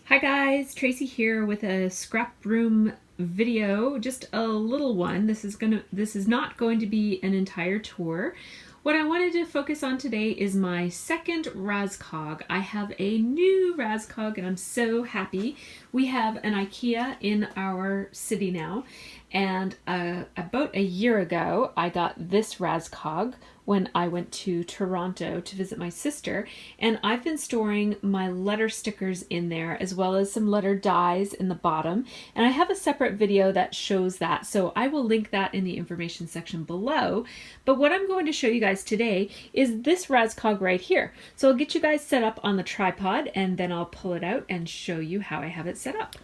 Hi guys, Tracy here with a scrap room video, just a little one. This is not going to be an entire tour. What I wanted to focus on today is my second Raskog. I have a new Raskog and I'm so happy. We have an IKEA in our city now, and about a year ago I got this Raskog when I went to Toronto to visit my sister, and I've been storing my letter stickers in there as well as some letter dies in the bottom, and I have a separate video that shows that, so I will link that in the information section below. But what I'm going to show you guys today is this Raskog right here. So I'll get you guys set up on the tripod and then I'll pull it out and show you how I have it set up.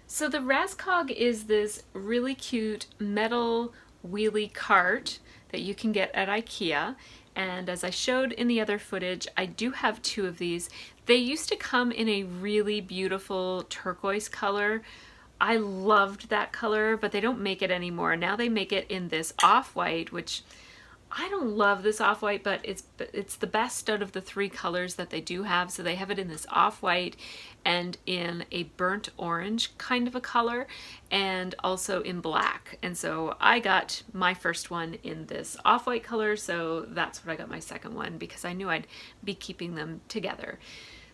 So the Raskog is this really cute metal wheelie cart that you can get at IKEA, and as I showed in the other footage, I do have two of these. They used to come in a really beautiful turquoise color. I loved that color, but they don't make it anymore. Now they make it in this off-white, which I don't love this off-white, but it's the best out of the three colors that they do have. So they have it in this off-white and in a burnt orange kind of a color, and also in black. And so I got my first one in this off-white color, so that's what I got my second one, because I knew I'd be keeping them together.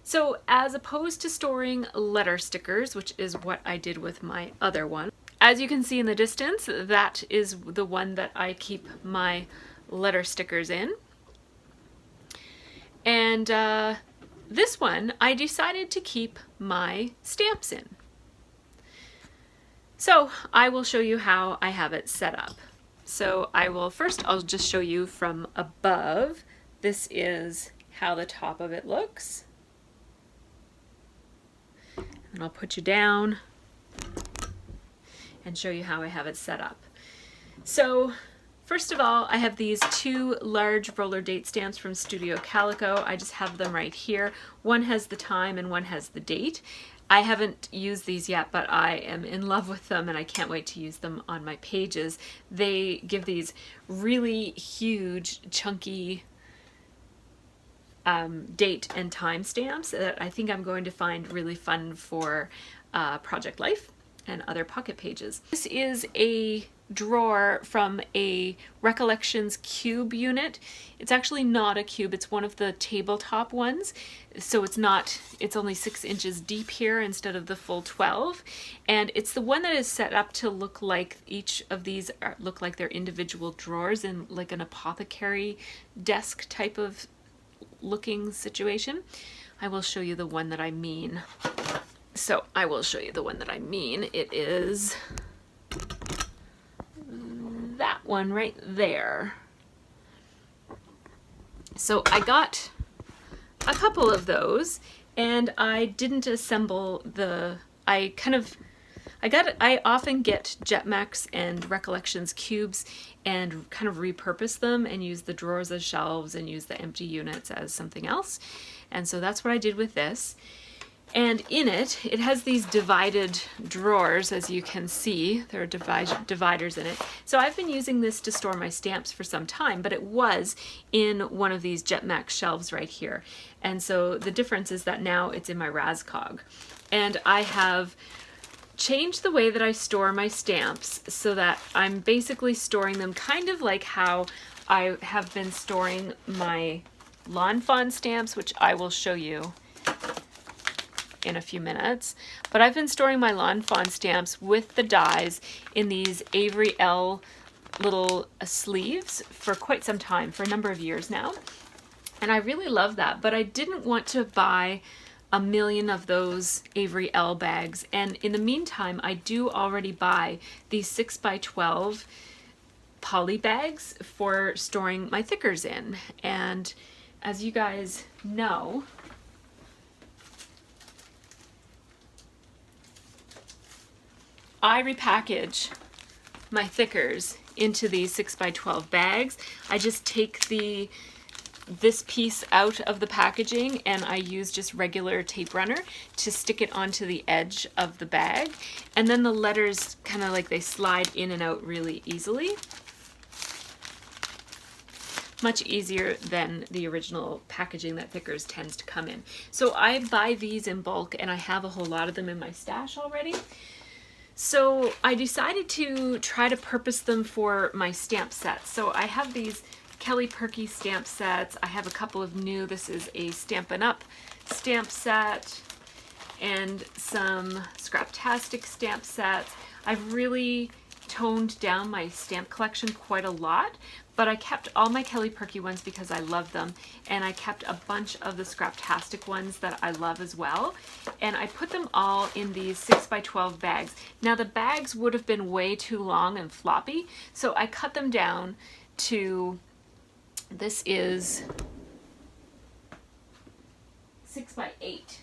So as opposed to storing letter stickers, which is what I did with my other one, as you can see in the distance, that is the one that I keep my letter stickers in. And this one I decided to keep my stamps in. So I will show you how I have it set up. So I'll just show you from above. This is how the top of it looks. And I'll put you down and show you how I have it set up. So first of all, I have these two large roller date stamps from Studio Calico. I just have them right here. One has the time and one has the date. I haven't used these yet, but I am in love with them and I can't wait to use them on my pages. They give these really huge, chunky date and time stamps that I think I'm going to find really fun for Project Life and other pocket pages. This is a drawer from a Recollections cube unit. It's actually not a cube, it's one of the tabletop ones. So it's only 6 inches deep here instead of the full 12. And it's the one that is set up to look like each of these look like their individual drawers in like an apothecary desk type of looking situation. I will show you the one that I mean. So I will show you the one that I mean. It is that one right there. So I got a couple of those and I didn't assemble I often get Jetmax and Recollections cubes and kind of repurpose them and use the drawers as shelves and use the empty units as something else. And so that's what I did with this. And in it has these divided drawers, as you can see. There are dividers in it. So I've been using this to store my stamps for some time, but it was in one of these Jetmax shelves right here. And so the difference is that now it's in my Raskog. And I have changed the way that I store my stamps so that I'm basically storing them kind of like how I have been storing my Lawn Fawn stamps, which I will show you in a few minutes. But I've been storing my Lawn Fawn stamps with the dies in these Avery L little sleeves for quite some time, for a number of years now. And I really love that, but I didn't want to buy a million of those Avery L bags. And in the meantime, I do already buy these 6x12 poly bags for storing my thickers in. And as you guys know, I repackage my thickers into these 6x12 bags. I just take this piece out of the packaging and I use just regular tape runner to stick it onto the edge of the bag. And then the letters kind of like they slide in and out really easily. much easier than the original packaging that Thickers tends to come in. So I buy these in bulk, and I have a whole lot of them in my stash already. So I decided to try to purpose them for my stamp sets. So I have these Kelly Perky stamp sets. I have a couple of new. This is a Stampin' Up stamp set and some Scraptastic stamp sets. I've really toned down my stamp collection quite a lot, but I kept all my Kelly Perky ones because I love them, and I kept a bunch of the Scraptastic ones that I love as well, and I put them all in these 6x12 bags. Now the bags would have been way too long and floppy, so I cut them down to, this is 6x8.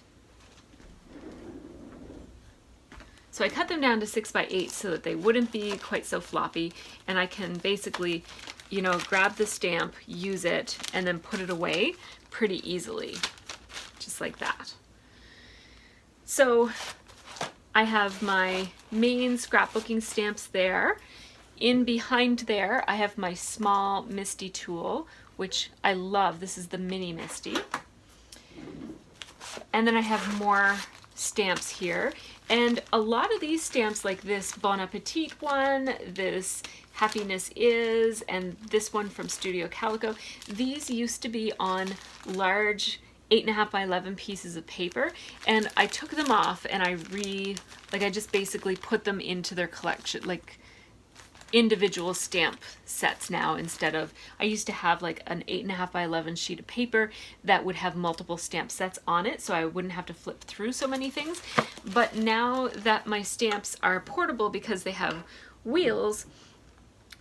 So I cut them down to 6x8 so that they wouldn't be quite so floppy, and I can basically, you know, grab the stamp, use it, and then put it away pretty easily, just like that. So I have my main scrapbooking stamps there. In behind there, I have my small Misty tool, which I love. This is the mini Misty. And then I have more stamps here, and a lot of these stamps, like this Bon Appetit one, this Happiness Is, and this one from Studio Calico, these used to be on large 8.5 by 11 pieces of paper, and I took them off and I just basically put them into their collection, like individual stamp sets now, instead of, I used to have like an 8.5 by 11 sheet of paper that would have multiple stamp sets on it, so I wouldn't have to flip through so many things. But now that my stamps are portable because they have wheels,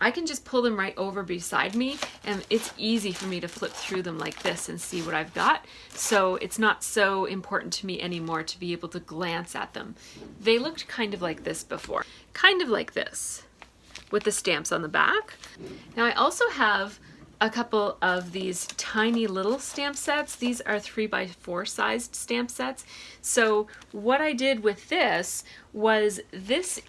I can just pull them right over beside me, and it's easy for me to flip through them like this and see what I've got. So it's not so important to me anymore to be able to glance at them. They looked kind of like this before, kind of like this, with the stamps on the back. Now I also have a couple of these tiny little stamp sets. These are 3x4 sized stamp sets. So what I did with this was this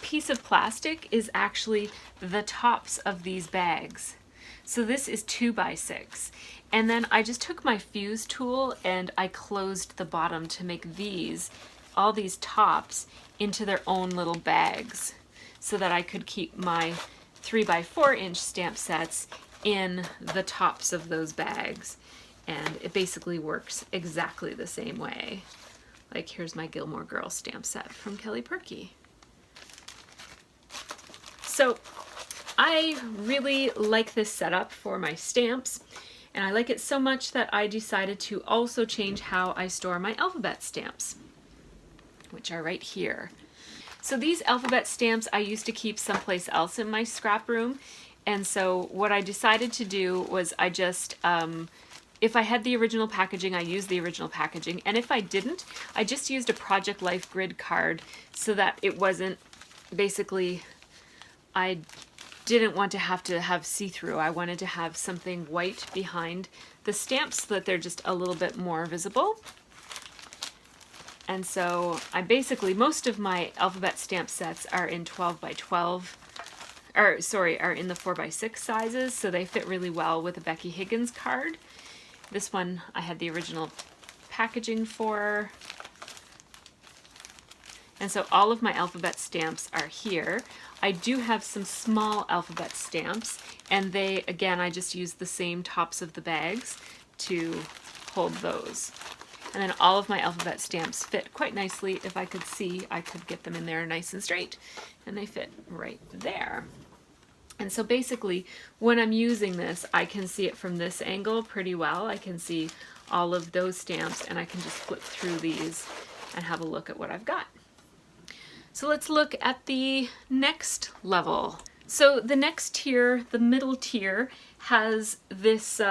piece of plastic is actually the tops of these bags. So this is 2x6. And then I just took my fuse tool and I closed the bottom to make all these tops into their own little bags, so that I could keep my 3x4 inch stamp sets in the tops of those bags. And it basically works exactly the same way. Like, here's my Gilmore Girls stamp set from Kelly Perky. So I really like this setup for my stamps, and I like it so much that I decided to also change how I store my alphabet stamps, which are right here. So these alphabet stamps I used to keep someplace else in my scrap room, and so what I decided to do was I just, if I had the original packaging, I used the original packaging, and if I didn't, I just used a Project Life grid card so that it wasn't, basically, I didn't want to have see-through. I wanted to have something white behind the stamps so that they're just a little bit more visible. And so I basically, most of my alphabet stamp sets are in 12x12, are in the 4x6 sizes, so they fit really well with a Becky Higgins card. This one I had the original packaging for. And so all of my alphabet stamps are here. I do have some small alphabet stamps, and they, again, I just use the same tops of the bags to hold those. And then all of my alphabet stamps fit quite nicely. If I could see, I could get them in there nice and straight, and they fit right there. And so basically, when I'm using this, I can see it from this angle pretty well. I can see all of those stamps, and I can just flip through these and have a look at what I've got. So let's look at the next level. So the next tier, the middle tier, has this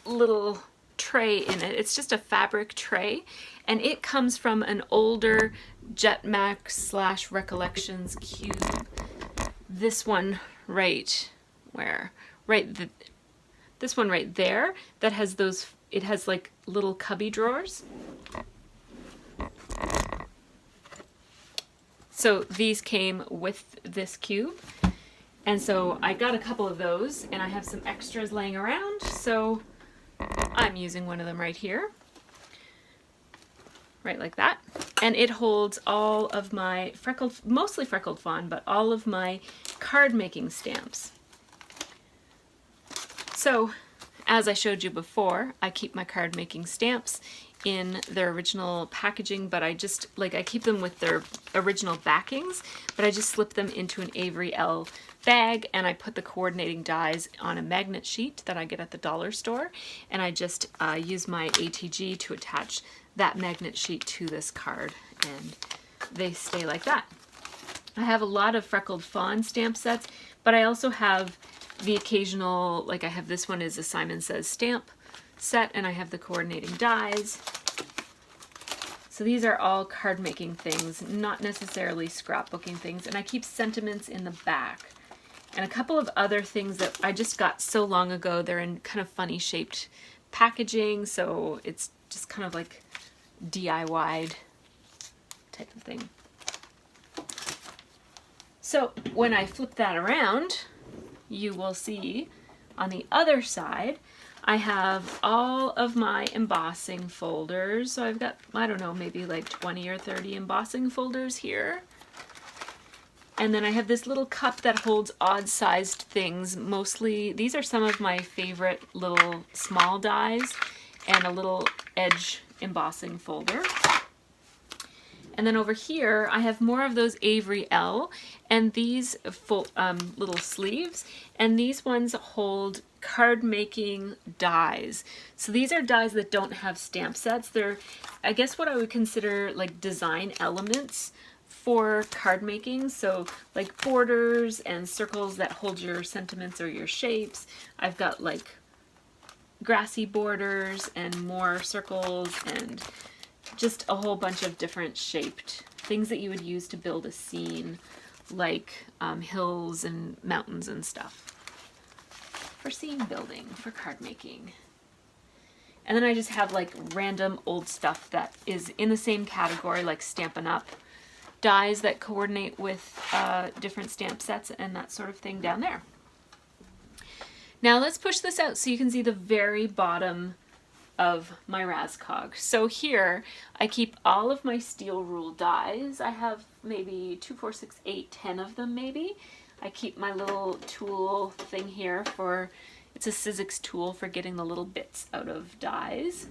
little tray in it. It's just a fabric tray, and it comes from an older Jetmax / Recollections cube. This one right where? This one right there that has those, it has like little cubby drawers. So these came with this cube. And so I got a couple of those, and I have some extras laying around, so I'm using one of them right here. Right like that. And it holds all of my mostly freckled fawn, but all of my card making stamps. So, as I showed you before, I keep my card making stamps in their original packaging, but I keep them with their original backings, but I just slip them into an Avery L bag, and I put the coordinating dies on a magnet sheet that I get at the dollar store, and I just use my ATG to attach that magnet sheet to this card, and they stay like that. I have a lot of freckled fawn stamp sets, but I also have the occasional, like I have this one is a Simon Says stamp set, and I have the coordinating dies. So these are all card making things, not necessarily scrapbooking things, and I keep sentiments in the back. And a couple of other things that I just got so long ago, they're in kind of funny shaped packaging, so it's just kind of like DIY'd type of thing. So when I flip that around, you will see on the other side, I have all of my embossing folders. So I've got, I don't know, maybe like 20 or 30 embossing folders here. And then I have this little cup that holds odd-sized things. Mostly, these are some of my favorite little small dies, and a little edge embossing folder. And then over here, I have more of those Avery L, and these little sleeves, and these ones hold card making dies. So these are dies that don't have stamp sets. They're, I guess, what I would consider like design elements for card making. So like borders and circles that hold your sentiments or your shapes. I've got like grassy borders and more circles and just a whole bunch of different shaped things that you would use to build a scene, like hills and mountains and stuff for scene building, for card making. And then I just have like random old stuff that is in the same category, like Stampin' Up! Dies that coordinate with different stamp sets and that sort of thing down there. Now let's push this out so you can see the very bottom of my Raskog. So here I keep all of my steel rule dies. I have maybe 2, 4, 6, 8, 10 of them maybe. I keep my little tool thing here for, it's a Sizzix tool for getting the little bits out of dies.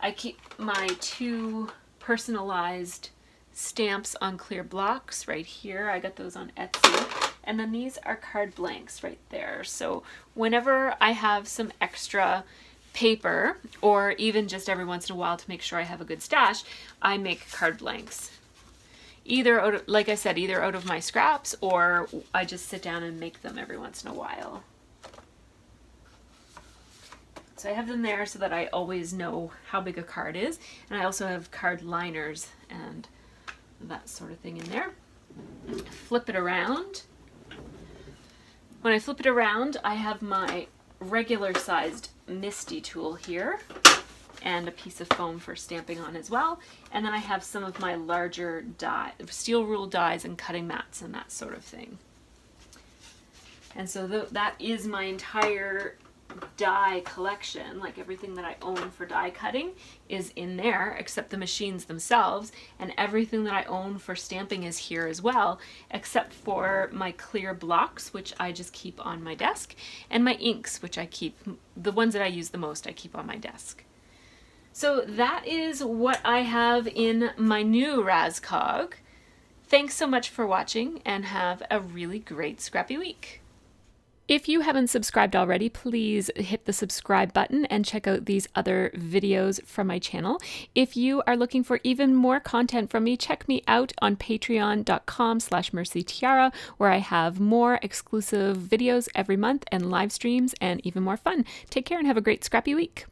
I keep my 2 personalized stamps on clear blocks right here. I got those on Etsy. And then these are card blanks right there. So whenever I have some extra paper, or even just every once in a while to make sure I have a good stash, I make card blanks. Either out of, like I said, either out of my scraps, or I just sit down and make them every once in a while. So I have them there so that I always know how big a card is. And I also have card liners and that sort of thing in there. Flip it around. When I flip it around, I have my regular sized Misty tool here and a piece of foam for stamping on as well. And then I have some of my larger steel rule dies and cutting mats and that sort of thing. And so that is my entire die collection. Like everything that I own for die cutting is in there except the machines themselves, and everything that I own for stamping is here as well, except for my clear blocks, which I just keep on my desk, and my inks, which I keep, the ones that I use the most, I keep on my desk. So that is what I have in my new Raskog. Thanks so much for watching, and have a really great scrappy week. If you haven't subscribed already, please hit the subscribe button and check out these other videos from my channel. If you are looking for even more content from me, check me out on patreon.com/MercyTiara, where I have more exclusive videos every month and live streams and even more fun. Take care and have a great scrappy week.